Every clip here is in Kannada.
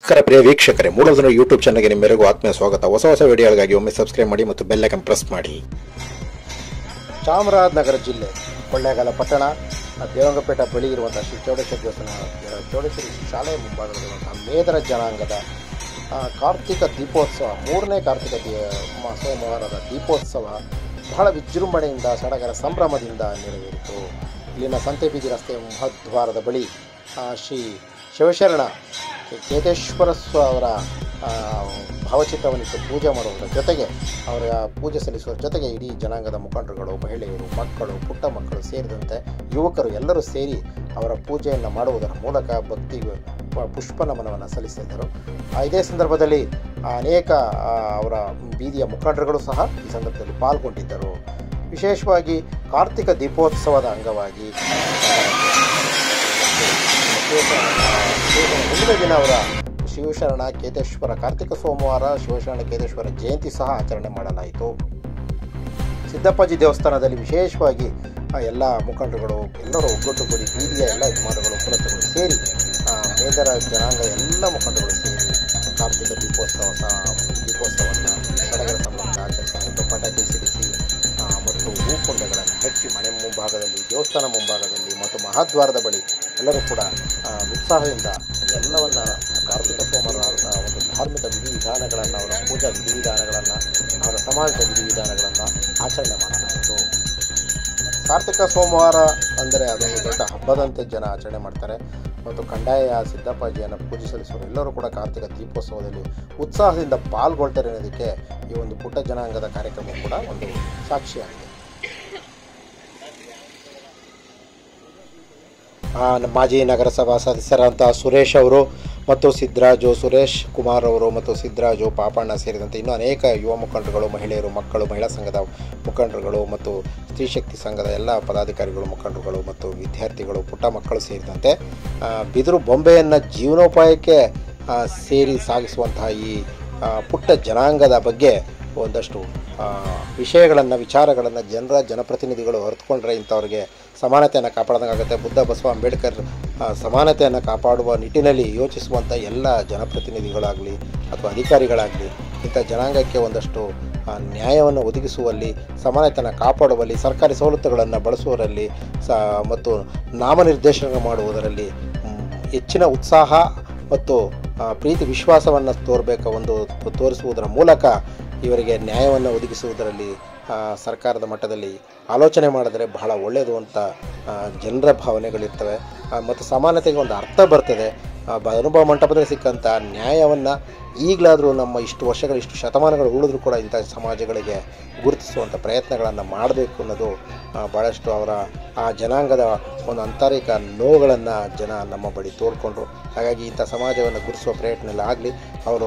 ನಮಸ್ಕಾರ ಪ್ರಿಯ ವೀಕ್ಷಕರೇ, ಮೂಲಧ್ವನಿ ಯೂಟ್ಯೂಬ್ ಚಾನಲ್ಗೆ ನಿಮ್ಮೆಲ್ಲರಿಗೂ ಆತ್ಮೀಯ ಸ್ವಾಗತ. ಹೊಸ ವಿಡಿಯೋಗಳಿಗಾಗಿ ಒಮ್ಮೆ ಸಬ್ಸ್ಕ್ರೈಬ್ ಮಾಡಿ ಮತ್ತು ಬೆಲ್ ಐಕಾನ್ ಪ್ರೆಸ್ ಮಾಡಿ. ಚಾಮರಾಜನಗರ ಜಿಲ್ಲೆ ಕೊಳ್ಳೇಗಾಲ ಪಟ್ಟಣ ದೇವಂಗಪೇಟ ಬಳಿ ಇರುವಂಥ ಶ್ರೀ ಚೌಡೇಶ್ವರ ದೇವಸ್ಥಾನ ಚೌಡೇಶ್ವರಿ ಶಾಲೆಯ ಮುಂಭಾಗದಲ್ಲಿರುವಂಥ ಮೇದರ ಜನಾಂಗದ ಕಾರ್ತಿಕ ದೀಪೋತ್ಸವ, ಮೂರನೇ ಕಾರ್ತಿಕ ಸೋಮವಾರದ ದೀಪೋತ್ಸವ ಬಹಳ ವಿಜೃಂಭಣೆಯಿಂದ ಸಡಗರ ಸಂಭ್ರಮದಿಂದ ನೆರವೇರಿತು. ಇಲ್ಲಿನ ಸಂತೆಬೀದಿ ರಸ್ತೆಯ ಮಹದ್ವಾರದ ಬಳಿ ಶ್ರೀ ಶಿವಶರಣ ಕೇತೇಶ್ವರ ಅವರ ಭಾವಚಿತ್ರವನ್ನಿಟ್ಟು ಪೂಜೆ ಮಾಡುವುದರ ಜೊತೆಗೆ ಅವರ ಪೂಜೆ ಸಲ್ಲಿಸುವುದರ ಜೊತೆಗೆ ಇಡೀ ಜನಾಂಗದ ಮುಖಂಡರುಗಳು, ಮಹಿಳೆಯರು, ಮಕ್ಕಳು, ಪುಟ್ಟ ಮಕ್ಕಳು ಸೇರಿದಂತೆ ಯುವಕರು ಎಲ್ಲರೂ ಸೇರಿ ಅವರ ಪೂಜೆಯನ್ನು ಮಾಡುವುದರ ಮೂಲಕ ಭಕ್ತಿ ಪುಷ್ಪ ನಮನವನ್ನು ಸಲ್ಲಿಸಿದರು. ಇದೇ ಸಂದರ್ಭದಲ್ಲಿ ಅನೇಕ ಅವರ ಬೀದಿಯ ಮುಖಂಡರುಗಳು ಸಹ ಈ ಸಂದರ್ಭದಲ್ಲಿ ಪಾಲ್ಗೊಂಡಿದ್ದರು. ವಿಶೇಷವಾಗಿ ಕಾರ್ತಿಕ ದೀಪೋತ್ಸವದ ಅಂಗವಾಗಿ ಮುಂದಿನ ದಿನ ಅವರ ಶಿವಶರಣ ಕೇತೇಶ್ವರ ಕಾರ್ತಿಕ ಸೋಮವಾರ ಶಿವಶರಣ ಕೇತೇಶ್ವರ ಜಯಂತಿ ಸಹ ಆಚರಣೆ ಮಾಡಲಾಯಿತು. ಸಿದ್ದಪ್ಪಾಜಿ ದೇವಸ್ಥಾನದಲ್ಲಿ ವಿಶೇಷವಾಗಿ ಎಲ್ಲ ಮುಖಂಡರುಗಳು ಎಲ್ಲರೂ ಒಗ್ಗಟ್ಟುಗೂಡಿ ಬೀದಿಯ ಎಲ್ಲ ಯಜಮಾನಗಳು ಕುಲತಗಳು ಸೇರಿ ಮೇದರ ಜನಾಂಗ ಎಲ್ಲ ಮುಖಂಡಗಳು ಸೇರಿ ಕಾರ್ತಿಕ ದೀಪೋತ್ಸವವನ್ನು ಸಡಗರ ಸಂಭ್ರಮದಿಂದ ಆಚರಿಸಿದ್ದು. ಪಟಾಕಿ ಸಿಡಿಸಿ ಮತ್ತು ಹೂಕುಂಡಗಳನ್ನು ಹಚ್ಚಿ ಮನೆ ಮುಂಭಾಗದಲ್ಲಿ, ದೇವಸ್ಥಾನ ಮುಂಭಾಗದಲ್ಲಿ ಮತ್ತು ಮಹಾದ್ವಾರದ ಬಳಿ ಎಲ್ಲರೂ ಕೂಡ ಉತ್ಸಾಹದಿಂದ ಎಲ್ಲವನ್ನು ಕಾರ್ತಿಕ ಸೋಮವಾರದ ಒಂದು ಧಾರ್ಮಿಕ ವಿಧಿವಿಧಾನಗಳನ್ನು, ಅವರ ಪೂಜಾ ವಿಧಿವಿಧಾನಗಳನ್ನು, ಅವರ ಸಮಾಜದ ವಿಧಿವಿಧಾನಗಳನ್ನು ಆಚರಣೆ ಮಾಡಲಾಯಿತು. ಕಾರ್ತಿಕ ಸೋಮವಾರ ಅಂದರೆ ಅದೊಂದು ದೊಡ್ಡ ಹಬ್ಬದಂತೆ ಜನ ಆಚರಣೆ ಮಾಡ್ತಾರೆ ಮತ್ತು ಕಡ್ಡಾಯ ಸಿದ್ದಪ್ಪಾಜಿಯನ್ನು ಪೂಜೆ ಸಲ್ಲಿಸುವರು ಎಲ್ಲರೂ ಕೂಡ ಕಾರ್ತಿಕ ದೀಪೋತ್ಸವದಲ್ಲಿ ಉತ್ಸಾಹದಿಂದ ಪಾಲ್ಗೊಳ್ತಾರೆ ಅನ್ನೋದಕ್ಕೆ ಈ ಒಂದು ಪುಟ್ಟ ಜನಾಂಗದ ಕಾರ್ಯಕ್ರಮ ಕೂಡ ಒಂದು ಸಾಕ್ಷಿಯಾಗಿದೆ. ಮಾಜಿ ನಗರಸಭಾ ಸದಸ್ಯರಂಥ ಸುರೇಶ್ ಅವರು ಮತ್ತು ಸುರೇಶ್ ಕುಮಾರ್ ಅವರು ಮತ್ತು ಸಿದ್ದರಾಜು, ಪಾಪಣ್ಣ ಸೇರಿದಂತೆ ಇನ್ನೂ ಅನೇಕ ಯುವ ಮುಖಂಡರುಗಳು, ಮಹಿಳೆಯರು, ಮಕ್ಕಳು, ಮಹಿಳಾ ಸಂಘದ ಮುಖಂಡರುಗಳು ಮತ್ತು ಸ್ತ್ರೀಶಕ್ತಿ ಸಂಘದ ಎಲ್ಲ ಪದಾಧಿಕಾರಿಗಳು, ಮುಖಂಡರುಗಳು ಮತ್ತು ವಿದ್ಯಾರ್ಥಿಗಳು, ಪುಟ್ಟ ಮಕ್ಕಳು ಸೇರಿದಂತೆ ಬಿದಿರು ಬೊಂಬೆಯನ್ನು ಜೀವನೋಪಾಯಕ್ಕೆ ಸೇರಿ ಸಾಗಿಸುವಂತಹ ಈ ಪುಟ್ಟ ಜನಾಂಗದ ಬಗ್ಗೆ ಒಂದಷ್ಟು ವಿಚಾರಗಳನ್ನು ಜನಪ್ರತಿನಿಧಿಗಳು ಅರಿತುಕೊಂಡ್ರೆ ಇಂಥವ್ರಿಗೆ ಸಮಾನತೆಯನ್ನು ಕಾಪಾಡ್ದಂಗಾಗುತ್ತೆ. ಬುದ್ಧ ಬಸವ ಅಂಬೇಡ್ಕರ್ ಸಮಾನತೆಯನ್ನು ಕಾಪಾಡುವ ನಿಟ್ಟಿನಲ್ಲಿ ಯೋಚಿಸುವಂಥ ಎಲ್ಲ ಜನಪ್ರತಿನಿಧಿಗಳಾಗಲಿ ಅಥವಾ ಅಧಿಕಾರಿಗಳಾಗಲಿ ಇಂಥ ಜನಾಂಗಕ್ಕೆ ಒಂದಷ್ಟು ನ್ಯಾಯವನ್ನು ಒದಗಿಸುವಲ್ಲಿ, ಸಮಾನತೆಯನ್ನು ಕಾಪಾಡುವಲ್ಲಿ, ಸರ್ಕಾರಿ ಸವಲತ್ತುಗಳನ್ನು ಬಳಸುವರಲ್ಲಿ ಮತ್ತು ನಾಮನಿರ್ದೇಶನ ಮಾಡುವುದರಲ್ಲಿ ಹೆಚ್ಚಿನ ಉತ್ಸಾಹ ಮತ್ತು ಪ್ರೀತಿ ವಿಶ್ವಾಸವನ್ನು ತೋರಿಸುವುದರ ಮೂಲಕ ಇವರಿಗೆ ನ್ಯಾಯವನ್ನು ಒದಗಿಸುವುದರಲ್ಲಿ ಸರ್ಕಾರದ ಮಟ್ಟದಲ್ಲಿ ಆಲೋಚನೆ ಮಾಡಿದರೆ ಬಹಳ ಒಳ್ಳೆಯದು ಅಂತ ಜನರ ಭಾವನೆಗಳಿರ್ತವೆ ಮತ್ತು ಸಮಾನತೆಗೆ ಒಂದು ಅರ್ಥ ಬರ್ತದೆ. ಅನುಭವ ಮಂಟಪದಲ್ಲಿ ಸಿಕ್ಕಂಥ ನ್ಯಾಯವನ್ನು ಈಗಲಾದರೂ ನಮ್ಮ ಇಷ್ಟು ವರ್ಷಗಳು, ಇಷ್ಟು ಶತಮಾನಗಳು ಉಳಿದ್ರೂ ಕೂಡ ಇಂಥ ಸಮಾಜಗಳಿಗೆ ಗುರುತಿಸುವಂಥ ಪ್ರಯತ್ನಗಳನ್ನು ಮಾಡಬೇಕು ಅನ್ನೋದು ಭಾಳಷ್ಟು ಅವರ ಆ ಜನಾಂಗದ ಒಂದು ಆಂತರಿಕ ನೋವುಗಳನ್ನು ಜನ ನಮ್ಮ ಬಳಿ ತೋಡ್ಕೊಂಡ್ರು. ಹಾಗಾಗಿ ಇಂಥ ಸಮಾಜವನ್ನು ಗುರುತಿಸುವ ಪ್ರಯತ್ನ ಆಗಲಿ. ಅವರು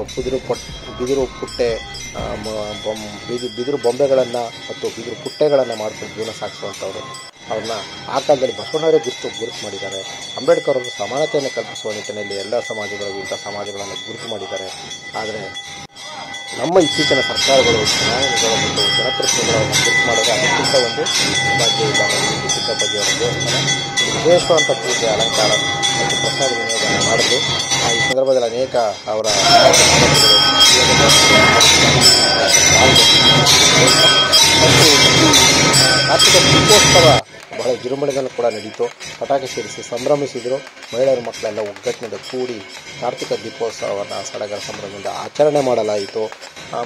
ಬಿದಿರು ಬೊಂಬೆಗಳನ್ನು ಮತ್ತು ಬಿದಿರು ಪುಟ್ಟೆಗಳನ್ನು ಮಾಡ್ಕೊಂಡು ಜೀವನ ಸಾಗಿಸುವಂಥವ್ರು. ಅವ್ರನ್ನ ಆ ಕಾಲದಲ್ಲಿ ಬಸವಣ್ಣವರೇ ಗುರುತು ಮಾಡಿದ್ದಾರೆ. ಅಂಬೇಡ್ಕರ್ ಅವರು ಸಮಾನತೆಯನ್ನು ಕಲ್ಪಿಸುವ ನಿಟ್ಟಿನಲ್ಲಿ ಎಲ್ಲ ಸಮಾಜಗಳಿಗೂ ಇಂಥ ಸಮಾಜಗಳನ್ನು ಗುರುತು ಮಾಡಿದ್ದಾರೆ. ಆದರೆ ನಮ್ಮ ಇತ್ತೀಚಿನ ಸರ್ಕಾರಗಳು ಜನಾಂಗಗಳು ಮತ್ತು ಜನಪ್ರತಿನಿಧಿಗಳನ್ನು ಗುರುತು ಮಾಡೋದು ಅದಕ್ಕಿಂತ ಒಂದು ಭಾಗ್ಯ ಇದ್ದಾರೆ. ಸಿದ್ದಪ್ಪಾಜಿಯವರ ದೇವಸ್ಥಾನ ವಿಶೇಷವಾದಂಥ ಪೂಜೆ, ಅಲಂಕಾರ ಮತ್ತು ಪ್ರಸಾದ ವಿನಿಯೋಗವನ್ನು ಮಾಡಿದ್ರು. ಈ ಸಂದರ್ಭದಲ್ಲಿ ಅನೇಕ ಅವರ ಕಾರ್ತಿಕ ದೀಪೋತ್ಸವ ಬಹಳ ವಿಜೃಂಭಣೆಯನ್ನು ಕೂಡ ನಡೀತು. ಪಟಾಕಿ ಸಿಡಿಸಿ ಸಂಭ್ರಮಿಸಿದರು. ಮಹಿಳೆಯರು, ಮಕ್ಕಳೆಲ್ಲ ಒಗ್ಗಟ್ಟಿನಿಂದ ಕೂಡಿ ಕಾರ್ತಿಕ ದೀಪೋತ್ಸವವನ್ನು ಸಡಗರ ಸಂಭ್ರಮದಿಂದ ಆಚರಣೆ ಮಾಡಲಾಯಿತು.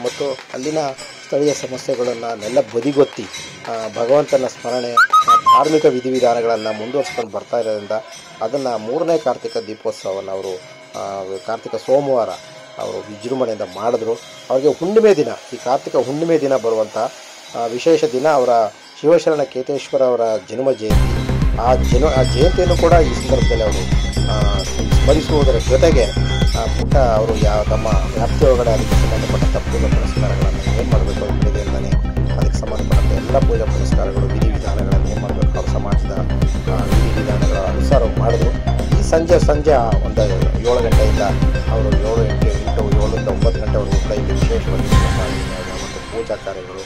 ಮತ್ತು ಅಲ್ಲಿನ ಸ್ಥಳೀಯ ಸಮಸ್ಯೆಗಳನ್ನು ಬದಿಗೊತ್ತಿ ಭಗವಂತನ ಸ್ಮರಣೆ, ಧಾರ್ಮಿಕ ವಿಧಿವಿಧಾನಗಳನ್ನು ಮುಂದುವರಿಸ್ಕೊಂಡು ಬರ್ತಾ ಇರೋದ್ರಿಂದ ಅದನ್ನು ಮೂರನೇ ಕಾರ್ತಿಕ ದೀಪೋತ್ಸವವನ್ನು ಅವರು ಕಾರ್ತಿಕ ಸೋಮವಾರ ಅವರು ವಿಜೃಂಭಣೆಯಿಂದ ಮಾಡಿದ್ರು. ಅವರಿಗೆ ಹುಣ್ಣಿಮೆ ದಿನ, ಈ ಕಾರ್ತಿಕ ಹುಣ್ಣಿಮೆ ದಿನ ಬರುವಂಥ ವಿಶೇಷ ದಿನ ಅವರ ಶಿವಶರಣ ಕೇತೇಶ್ವರ ಅವರ ಜನ್ಮ ಜಯಂತಿ. ಆ ಜಯಂತಿಯನ್ನು ಕೂಡ ಈ ಸಂದರ್ಭದಲ್ಲಿ ಅವರು ಸ್ಮರಿಸುವುದರ ಜೊತೆಗೆ ಪುಟ್ಟ ಅವರು ತಮ್ಮ ವ್ಯಾಪ್ತಿಯೊಳಗಡೆ ಅದಕ್ಕೆ ಸಂಬಂಧಪಟ್ಟಂಥ ಪೂಜಾ ಪುನಸ್ಕಾರಗಳನ್ನು ಏನು ಮಾಡಬೇಕು ಬೆಳಗ್ಗೆಯಿಂದಲೇ ಅದಕ್ಕೆ ಸಂಬಂಧಪಟ್ಟಂಥ ಎಲ್ಲ ಪೂಜಾ ಪುನಸ್ಕಾರಗಳು, ವಿಧಿವಿಧಾನಗಳನ್ನು ಏನು ಮಾಡಬೇಕು ಅವ್ರ ಸಮಾಜದ ವಿಧಿವಿಧಾನಗಳ ಅನುಸಾರ ಮಾಡಿದ್ರು. ಈ ಸಂಜೆ ಒಂದು 7 ಗಂಟೆಯಿಂದ ಅವರು 7ರಿಂದ 9 ಗಂಟೆವರೆಗೂ ಕೂಡ ಇಲ್ಲಿ ವಿಶೇಷವಾಗಿ ಮತ್ತು ಪೂಜಾ ಕಾರ್ಯಗಳು,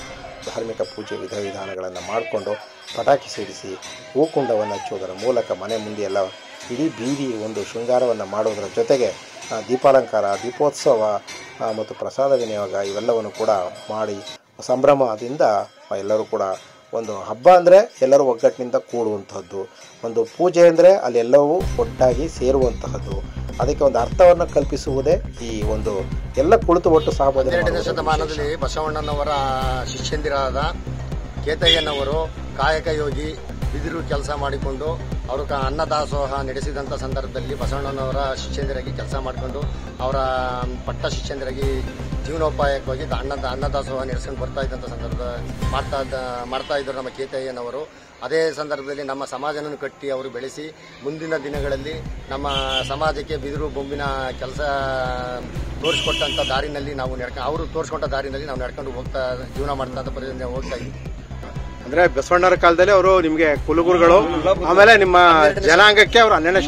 ಧಾರ್ಮಿಕ ಪೂಜೆ ವಿಧಿವಿಧಾನಗಳನ್ನು ಮಾಡಿಕೊಂಡು ಪಟಾಕಿ ಸಿಡಿಸಿ ಹೂಕುಂಡವನ್ನು ಹಚ್ಚುವುದರ ಮೂಲಕ ಮನೆ ಮುಂದೆ ಎಲ್ಲ ಇಡೀ ಬೀದಿ ಒಂದು ಶೃಂಗಾರವನ್ನು ಮಾಡೋದರ ಜೊತೆಗೆ ದೀಪಾಲಂಕಾರ, ದೀಪೋತ್ಸವ ಮತ್ತು ಪ್ರಸಾದ ವಿನಿಯೋಗ ಇವೆಲ್ಲವನ್ನು ಕೂಡ ಮಾಡಿ ಸಂಭ್ರಮದಿಂದ ಎಲ್ಲರೂ ಕೂಡ ಒಂದು ಹಬ್ಬ ಅಂದರೆ ಎಲ್ಲರೂ ಒಗ್ಗಟ್ಟಿನಿಂದ ಕೂಡುವಂತಹದ್ದು, ಒಂದು ಪೂಜೆ ಅಂದರೆ ಅಲ್ಲೆಲ್ಲವೂ ಒಟ್ಟಾಗಿ ಸೇರುವಂತಹದ್ದು, ಅದಕ್ಕೆ ಒಂದು ಅರ್ಥವನ್ನು ಕಲ್ಪಿಸುವುದೇ ಈ ಒಂದು ಎಲ್ಲ ಕುಳಿತು ಒಟ್ಟು ಸಹಭೋಜನ. 12ನೇ ಶತಮಾನದಲ್ಲಿ ಬಸವಣ್ಣನವರ ಶಿಷ್ಯಂದಿರಾದ ಕೇತಯ್ಯನವರು ಕಾಯಕ ಯೋಗಿ ಬಿದಿರು ಕೆಲಸ ಮಾಡಿಕೊಂಡು ಅವರು ಅನ್ನದಾಸೋಹ ನಡೆಸಿದಂಥ ಸಂದರ್ಭದಲ್ಲಿ ಬಸವಣ್ಣನವರ ಶಿಷ್ಯಂದಿರಾಗಿ ಕೆಲಸ ಮಾಡಿಕೊಂಡು ಅವರ ಪಟ್ಟ ಶಿಷ್ಯಂದಿರಾಗಿ ಜೀವನೋಪಾಯಕ್ಕಾಗಿ ಅನ್ನದಾಸೋಹ ನಡೆಸ್ಕೊಂಡು ಬರ್ತಾ ಇದ್ದಂಥ ಸಂದರ್ಭ ಮಾಡ್ತಾ ಇದ್ದರು ನಮ್ಮ ಕೇತಯ್ಯನವರು. ಅದೇ ಸಂದರ್ಭದಲ್ಲಿ ನಮ್ಮ ಸಮಾಜವನ್ನು ಕಟ್ಟಿ ಅವರು ಬೆಳೆಸಿ ಮುಂದಿನ ದಿನಗಳಲ್ಲಿ ನಮ್ಮ ಸಮಾಜಕ್ಕೆ ಬಿದಿರು ಬೊಂಬಿನ ಕೆಲಸ ತೋರಿಸ್ಕೊಟ್ಟಂಥ ದಾರಿನಲ್ಲಿ ನಾವು ಅವರು ತೋರಿಸ್ಕೊಟ್ಟ ದಾರಿನಲ್ಲಿ ನಾವು ನಡ್ಕೊಂಡು ಹೋಗ್ತಾ ಜೀವನ ಮಾಡ್ತಾ ಹೋಗ್ತಾ ಇದ್ವಿ. ಅಂದ್ರೆ ಬಸವಣ್ಣರ ಕಾಲದಲ್ಲಿ ಅವರು ನಿಮ್ಗೆ ಕುಲಗುರುಗಳು, ಆಮೇಲೆ ನಿಮ್ಮ ಜನಾಂಗಕ್ಕೆ ಅವರು 12ನೇ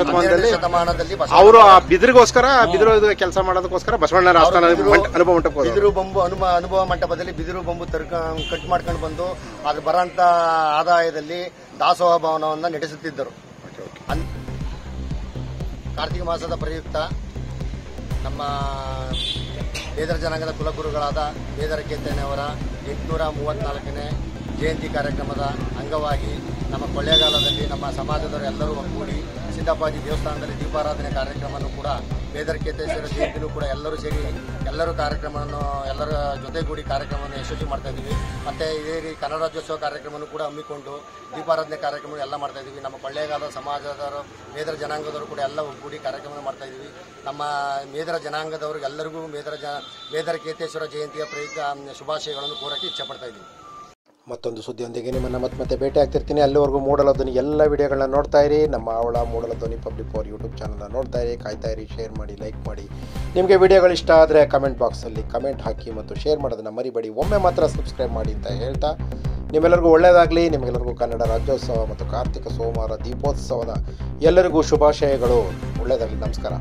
ಶತಮಾನದಲ್ಲಿ ಅವರು ಆ ಬಿದಿರಿಗೋಸ್ಕರ ಬಿದಿರು ಕೆಲಸ ಮಾಡೋದಕ್ಕೋಸ್ಕರ ಬಸವಣ್ಣರ ಆಸ್ಥಾನ ಅನುಭವ ಮಂಟಪ, ಬಿದಿರು ಬೊಂಬು ಅನುಭವ ಮಂಟಪದಲ್ಲಿ ಬಿದಿರು ಬೊಂಬು ಕಟ್ ಮಾಡ್ಕೊಂಡು ಬಂದು ಅದು ಬರೋಂಥ ಆದಾಯದಲ್ಲಿ ದಾಸೋಹ ಭವನವನ್ನು ನಡೆಸುತ್ತಿದ್ದರು. ಕಾರ್ತಿಕ ಮಾಸದ ಪ್ರಯುಕ್ತ ನಮ್ಮ ಬೇದರ ಜನಾಂಗದ ಕುಲಗುರುಗಳಾದ ಬೇದರ ಕೇತಯ್ಯನವರ 834ನೇ ಜಯಂತಿ ಕಾರ್ಯಕ್ರಮದ ಅಂಗವಾಗಿ ನಮ್ಮ ಕೊಳ್ಳೇಗಾಲದಲ್ಲಿ ನಮ್ಮ ಸಮಾಜದವರು ಎಲ್ಲರೂ ಒಗ್ಗೂಡಿ ಸಿದ್ದಪ್ಪಾಜಿ ದೇವಸ್ಥಾನದಲ್ಲಿ ದೀಪಾರಾಧನೆ ಕಾರ್ಯಕ್ರಮವನ್ನು ಕೂಡ ಬೇದರ ಕೇತೇಶ್ವರ ಜಯಂತಿನೂ ಕೂಡ ಎಲ್ಲರೂ ಸೇರಿ ಎಲ್ಲರ ಜೊತೆಗೂಡಿ ಕಾರ್ಯಕ್ರಮವನ್ನು ಯಶಸ್ವಿ ಮಾಡ್ತಾ ಇದ್ದೀವಿ. ಮತ್ತು ಇದೇ ರೀತಿ ಕನ್ನಡ ರಾಜ್ಯೋತ್ಸವ ಕಾರ್ಯಕ್ರಮವನ್ನು ಕೂಡ ಹಮ್ಮಿಕೊಂಡು ದೀಪಾರಾಧನೆ ಕಾರ್ಯಕ್ರಮ ಎಲ್ಲ ಮಾಡ್ತಾ ಇದ್ದೀವಿ. ನಮ್ಮ ಕೊಳ್ಳೇಗಾಲ ಸಮಾಜದವರು ಬೇದರ ಜನಾಂಗದವರು ಕೂಡ ಎಲ್ಲ ಒಗ್ಗೂಡಿ ಕಾರ್ಯಕ್ರಮ ಮಾಡ್ತಾ ಇದ್ದೀವಿ. ನಮ್ಮ ಮೇದರ ಜನಾಂಗದವ್ರಿಗೆ ಎಲ್ಲರಿಗೂ ಬೇದರ ಕೇತೇಶ್ವರ ಜಯಂತಿಯ ಪ್ರಯುಕ್ತ ಶುಭಾಶಯಗಳನ್ನು ಕೋರಕ್ಕೆ ಇಚ್ಛಪಡ್ತಾ ಇದ್ದೀವಿ. ಮತ್ತೊಂದು ಸುದ್ದಿಯೊಂದಿಗೆ ನಿಮ್ಮನ್ನು ಮತ್ತೆ ಭೇಟಿ ಆಗ್ತಿರ್ತೀನಿ. ಅಲ್ಲಿವರೆಗೂ ಮೂಡಲ ಧ್ವನಿ ಎಲ್ಲ ವಿಡಿಯೋಗಳನ್ನ ನೋಡ್ತಾ ಇರಿ. ನಮ್ಮ ಅವಳ ಮೂಡಲ ಧ್ವನಿ ಪಬ್ಲಿಕ್ ಪವರ್ ಯೂಟ್ಯೂಬ್ ಚಾನಲ್ನ ನೋಡ್ತಾ ಇರಿ, ಕಾಯ್ತಾ ಇರಿ, ಶೇರ್ ಮಾಡಿ, ಲೈಕ್ ಮಾಡಿ. ನಿಮಗೆ ವಿಡಿಯೋಗಳು ಇಷ್ಟ ಆದರೆ ಕಮೆಂಟ್ ಬಾಕ್ಸಲ್ಲಿ ಕಮೆಂಟ್ ಹಾಕಿ ಮತ್ತು ಶೇರ್ ಮಾಡೋದನ್ನು ಮರಿಬೇಡಿ. ಒಮ್ಮೆ ಮಾತ್ರ ಸಬ್ಸ್ಕ್ರೈಬ್ ಮಾಡಿ ಅಂತ ಹೇಳ್ತಾ ನಿಮ್ಮೆಲ್ಲರಿಗೂ ಒಳ್ಳೆಯದಾಗಲಿ. ನಿಮಗೆಲ್ಲರಿಗೂ ಕನ್ನಡ ರಾಜ್ಯೋತ್ಸವ ಮತ್ತು ಕಾರ್ತಿಕ ಸೋಮವಾರ ದೀಪೋತ್ಸವದ ಎಲ್ಲರಿಗೂ ಶುಭಾಶಯಗಳು. ಒಳ್ಳೆಯದಾಗಲಿ. ನಮಸ್ಕಾರ.